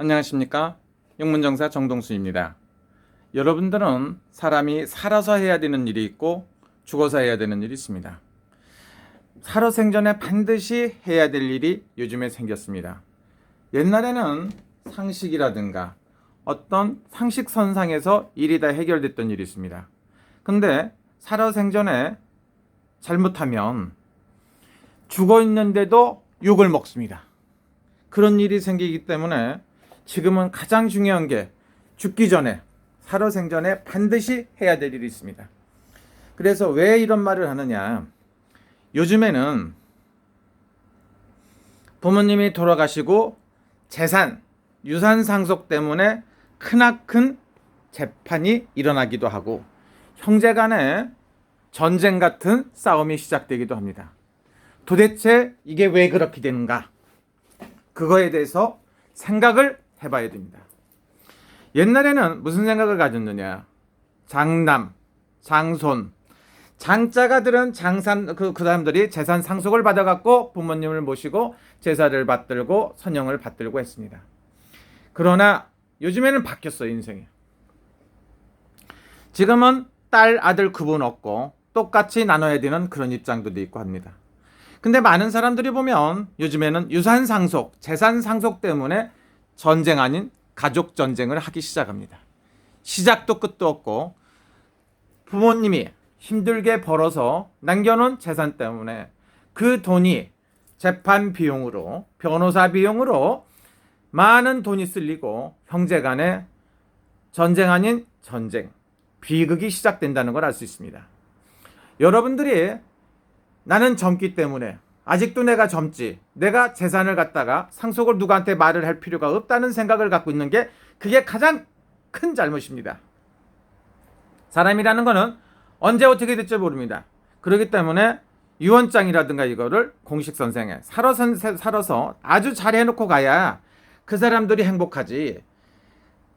안녕하십니까? 영문정사 정동수입니다. 여러분들은 사람이 살아서 해야 되는 일이 있고 죽어서 해야 되는 일이 있습니다. 살아생전에 반드시 해야 될 일이 요즘에 생겼습니다. 옛날에는 상식이라든가 어떤 상식선상에서 일이 다 해결됐던 일이 있습니다. 근데 살아생전에 잘못하면 죽어 있는데도 욕을 먹습니다. 그런 일이 생기기 때문에 지금은 가장 중요한 게 죽기 전에, 살아생전에 반드시 해야 될 일이 있습니다. 그래서 왜 이런 말을 하느냐? 요즘에는 부모님이 돌아가시고 재산, 유산 상속 때문에 크나큰 재판이 일어나기도 하고 형제 간에 전쟁 같은 싸움이 시작되기도 합니다. 도대체 이게 왜 그렇게 되는가? 그거에 대해서 생각을 해봐야 됩니다. 옛날에는 무슨 생각을 가졌느냐? 장남, 장손, 장자가 들은 장산 그 사람들이 재산 상속을 받아갖고 부모님을 모시고 제사를 받들고 선영을 받들고 했습니다. 그러나 요즘에는 바뀌었어요, 인생이. 지금은 딸, 아들 구분 없고 똑같이 나눠야 되는 그런 입장도 있고 합니다. 근데 많은 사람들이 보면 요즘에는 유산 상속, 재산 상속 때문에 전쟁 아닌 가족 전쟁을 하기 시작합니다. 시작도 끝도 없고 부모님이 힘들게 벌어서 남겨놓은 재산 때문에 그 돈이 재판 비용으로, 변호사 비용으로 많은 돈이 쓸리고 형제 간에 전쟁 아닌 전쟁, 비극이 시작된다는 걸 알 수 있습니다. 여러분들이 나는 젊기 때문에 아직도 내가 젊지, 내가 재산을 갖다가 상속을 누구한테 말을 할 필요가 없다는 생각을 갖고 있는 게 그게 가장 큰 잘못입니다. 사람이라는 거는 언제 어떻게 될지 모릅니다. 그렇기 때문에 유언장이라든가 이거를 공식선생에 살아서 아주 잘 해놓고 가야 그 사람들이 행복하지,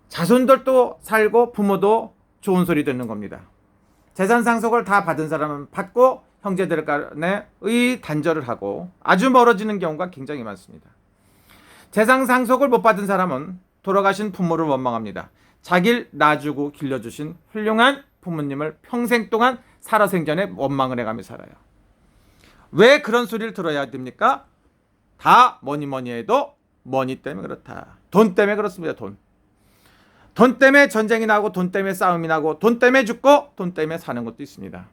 자손들도 살고 부모도 좋은 소리 듣는 겁니다. 재산 상속을 다 받은 사람은 받고 형제들 간에 단절을 하고 아주 멀어지는 경우가 굉장히 많습니다. 재산 상속을 못 받은 사람은 돌아가신 부모를 원망합니다. 자기를 낳아주고 길러주신 훌륭한 부모님을 평생 동안 살아생전에 원망을 해가며 살아요. 왜 그런 소리를 들어야 됩니까? 다 뭐니 해도 머니 때문에 그렇다. 돈 때문에 그렇습니다. 돈 때문에 전쟁이 나고 돈 때문에 싸움이 나고 돈 때문에 죽고 돈 때문에 사는 것도 있습니다.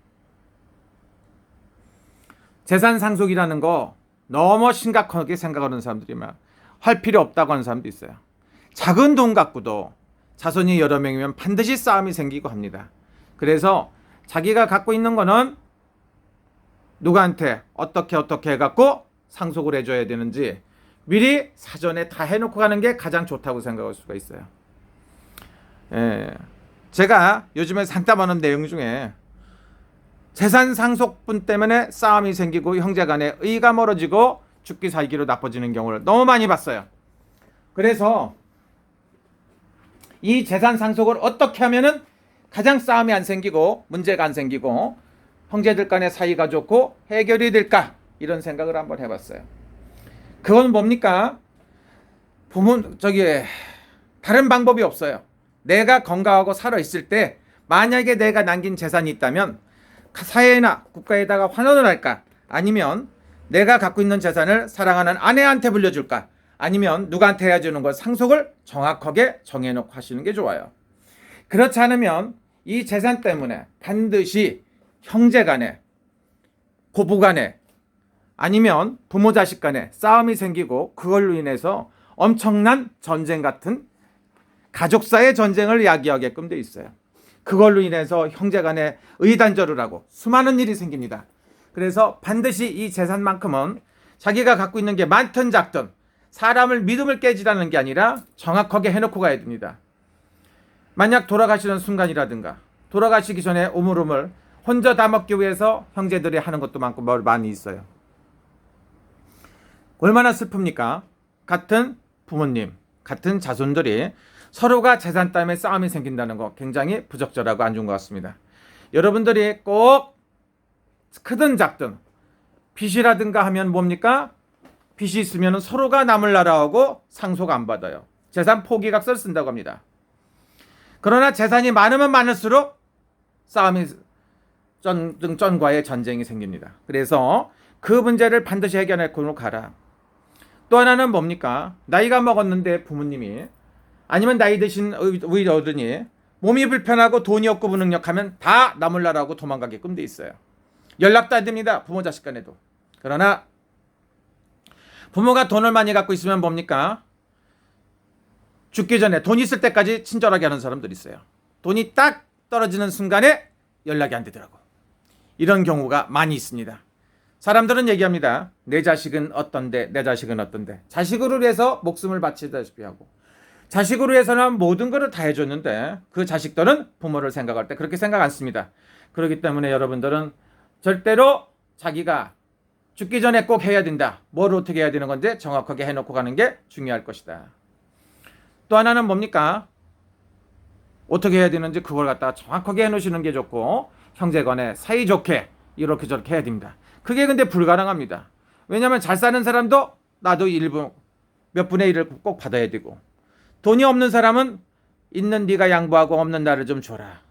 재산 상속이라는 거 너무 심각하게 생각하는 사람들이 할 필요 없다고 하는 사람도 있어요. 작은 돈 갖고도 자손이 여러 명이면 반드시 싸움이 생기고 합니다. 그래서 자기가 갖고 있는 거는 누구한테 어떻게 해갖고 상속을 해줘야 되는지 미리 사전에 다 해놓고 가는 게 가장 좋다고 생각할 수가 있어요. 제가 요즘에 상담하는 내용 중에 재산 상속분 때문에 싸움이 생기고 형제 간에 의가 멀어지고 죽기 살기로 나빠지는 경우를 너무 많이 봤어요. 그래서 이 재산 상속을 어떻게 하면은 가장 싸움이 안 생기고 문제가 안 생기고 형제들 간의 사이가 좋고 해결이 될까, 이런 생각을 한번 해봤어요. 그건 뭡니까? 다른 방법이 없어요. 내가 건강하고 살아있을 때 만약에 내가 남긴 재산이 있다면 사회나 국가에다가 환원을 할까? 아니면 내가 갖고 있는 재산을 사랑하는 아내한테 물려줄까? 아니면 누구한테 해주는 걸 상속을 정확하게 정해놓고 하시는 게 좋아요. 그렇지 않으면 이 재산 때문에 반드시 형제 간에, 고부 간에, 아니면 부모 자식 간에 싸움이 생기고 그걸로 인해서 엄청난 전쟁 같은 가족사의 전쟁을 야기하게끔 돼 있어요. 그걸로 인해서 형제 간에 의단절을 하고 수많은 일이 생깁니다. 그래서 반드시 이 재산만큼은 자기가 갖고 있는 게 많든 작든 사람을 믿음을 깨지라는 게 아니라 정확하게 해놓고 가야 됩니다. 만약 돌아가시는 순간이라든가 돌아가시기 전에 오물오물 혼자 다 먹기 위해서 형제들이 하는 것도 많고 많이 있어요. 얼마나 슬픕니까? 같은 부모님, 같은 자손들이 서로가 재산 때문에 싸움이 생긴다는 거 굉장히 부적절하고 안 좋은 것 같습니다. 여러분들이 꼭 크든 작든 빚이라든가 하면 뭡니까? 빚이 있으면 서로가 남을 나라하고 상속 안 받아요. 재산 포기각서를 쓴다고 합니다. 그러나 재산이 많으면 많을수록 싸움이 쩐과의 전쟁이 생깁니다. 그래서 그 문제를 반드시 해결해놓고 가라. 또 하나는 뭡니까? 나이가 먹었는데 부모님이 아니면 나이 드신 우리 어른이 몸이 불편하고 돈이 없고 무능력하면 다 나몰라라고 도망가게끔 돼 있어요. 연락도 안 됩니다. 부모 자식 간에도. 그러나 부모가 돈을 많이 갖고 있으면 뭡니까? 죽기 전에 돈 있을 때까지 친절하게 하는 사람들이 있어요. 돈이 딱 떨어지는 순간에 연락이 안 되더라고. 이런 경우가 많이 있습니다. 사람들은 얘기합니다. 내 자식은 어떤데, 내 자식은 어떤데. 자식으로 위해서 목숨을 바치다시피 하고 자식으로 해서는 모든 것을 다 해줬는데 그 자식들은 부모를 생각할 때 그렇게 생각 안 씁니다. 그렇기 때문에 여러분들은 절대로 자기가 죽기 전에 꼭 해야 된다. 뭘 어떻게 해야 되는 건지 정확하게 해놓고 가는 게 중요할 것이다. 또 하나는 뭡니까? 어떻게 해야 되는지 그걸 갖다가 정확하게 해놓으시는 게 좋고 형제간에 사이좋게 이렇게 저렇게 해야 됩니다. 그게 근데 불가능합니다. 왜냐하면 잘 사는 사람도 나도 일부 몇 분의 1을 꼭 받아야 되고 돈이 없는 사람은 있는 네가 양보하고 없는 나를 좀 줘라.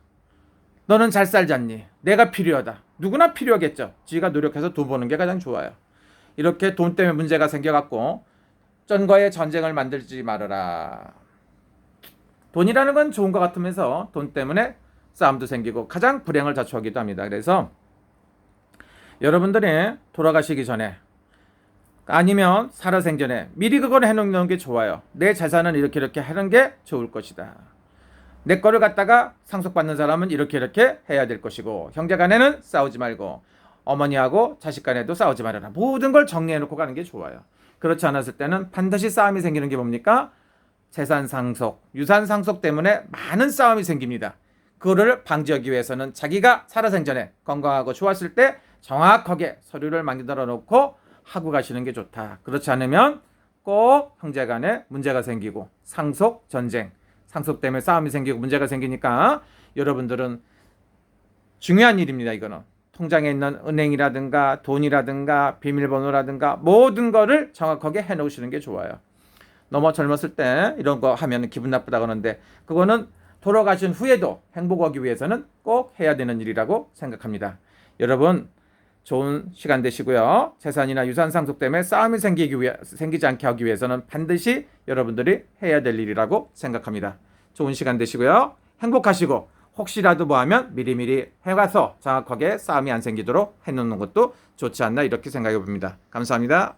너는 잘 살잖니. 내가 필요하다. 누구나 필요하겠죠. 지가 노력해서 돈 버는 게 가장 좋아요. 이렇게 돈 때문에 문제가 생겨갖고 쩐과의 전쟁을 만들지 말아라. 돈이라는 건 좋은 것 같으면서 돈 때문에 싸움도 생기고 가장 불행을 자초하기도 합니다. 그래서 여러분들이 돌아가시기 전에 아니면 살아생전에 미리 그걸 해놓는 게 좋아요. 내 재산은 이렇게 하는 게 좋을 것이다. 내 거를 갖다가 상속받는 사람은 이렇게 해야 될 것이고 형제 간에는 싸우지 말고 어머니하고 자식 간에도 싸우지 말아라. 모든 걸 정리해놓고 가는 게 좋아요. 그렇지 않았을 때는 반드시 싸움이 생기는 게 뭡니까? 재산 상속, 유산 상속 때문에 많은 싸움이 생깁니다. 그거를 방지하기 위해서는 자기가 살아생전에 건강하고 좋았을 때 정확하게 서류를 만들어 놓고 하고 가시는 게 좋다. 그렇지 않으면 꼭 형제 간에 문제가 생기고 상속, 전쟁, 상속 때문에 싸움이 생기고 문제가 생기니까 여러분들은 중요한 일입니다. 이거는 통장에 있는 은행이라든가 돈이라든가 비밀번호라든가 모든 거를 정확하게 해놓으시는 게 좋아요. 너무 젊었을 때 이런 거 하면 기분 나쁘다고 하는데 그거는 돌아가신 후에도 행복하기 위해서는 꼭 해야 되는 일이라고 생각합니다. 여러분 좋은 시간 되시고요. 재산이나 유산 상속 때문에 싸움이 생기지 않게 하기 위해서는 반드시 여러분들이 해야 될 일이라고 생각합니다. 좋은 시간 되시고요. 행복하시고 혹시라도 뭐하면 미리미리 해가서 정확하게 싸움이 안 생기도록 해놓는 것도 좋지 않나 이렇게 생각해 봅니다. 감사합니다.